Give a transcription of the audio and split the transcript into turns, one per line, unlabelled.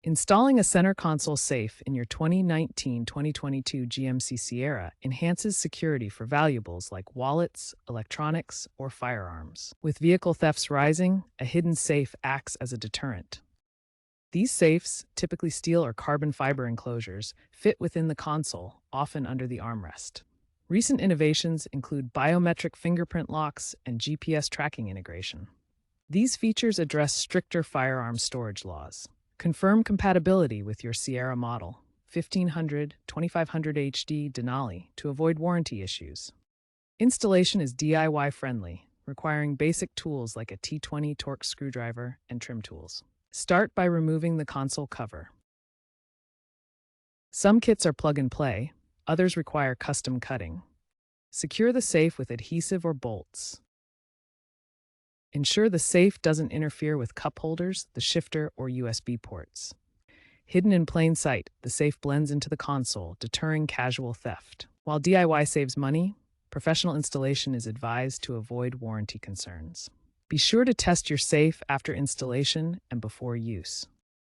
Installing a center console safe in your 2019-2022 GMC Sierra enhances security for valuables like wallets, electronics, or firearms. With vehicle thefts rising, a hidden safe acts as a deterrent. These safes, typically steel or carbon fiber enclosures, fit within the console, often under the armrest. Recent innovations include biometric fingerprint locks and GPS tracking integration. These features address stricter firearm storage laws. Confirm compatibility with your Sierra model 1500-2500 HD Denali to avoid warranty issues. Installation is DIY friendly, requiring basic tools like a T20 Torx screwdriver and trim tools. Start by removing the console cover. Some kits are plug and play, others require custom cutting. Secure the safe with adhesive or bolts. Ensure the safe doesn't interfere with cup holders, the shifter, or USB ports. Hidden in plain sight, the safe blends into the console, deterring casual theft. While DIY saves money, professional installation is advised to avoid warranty concerns. Be sure to test your safe after installation and before use.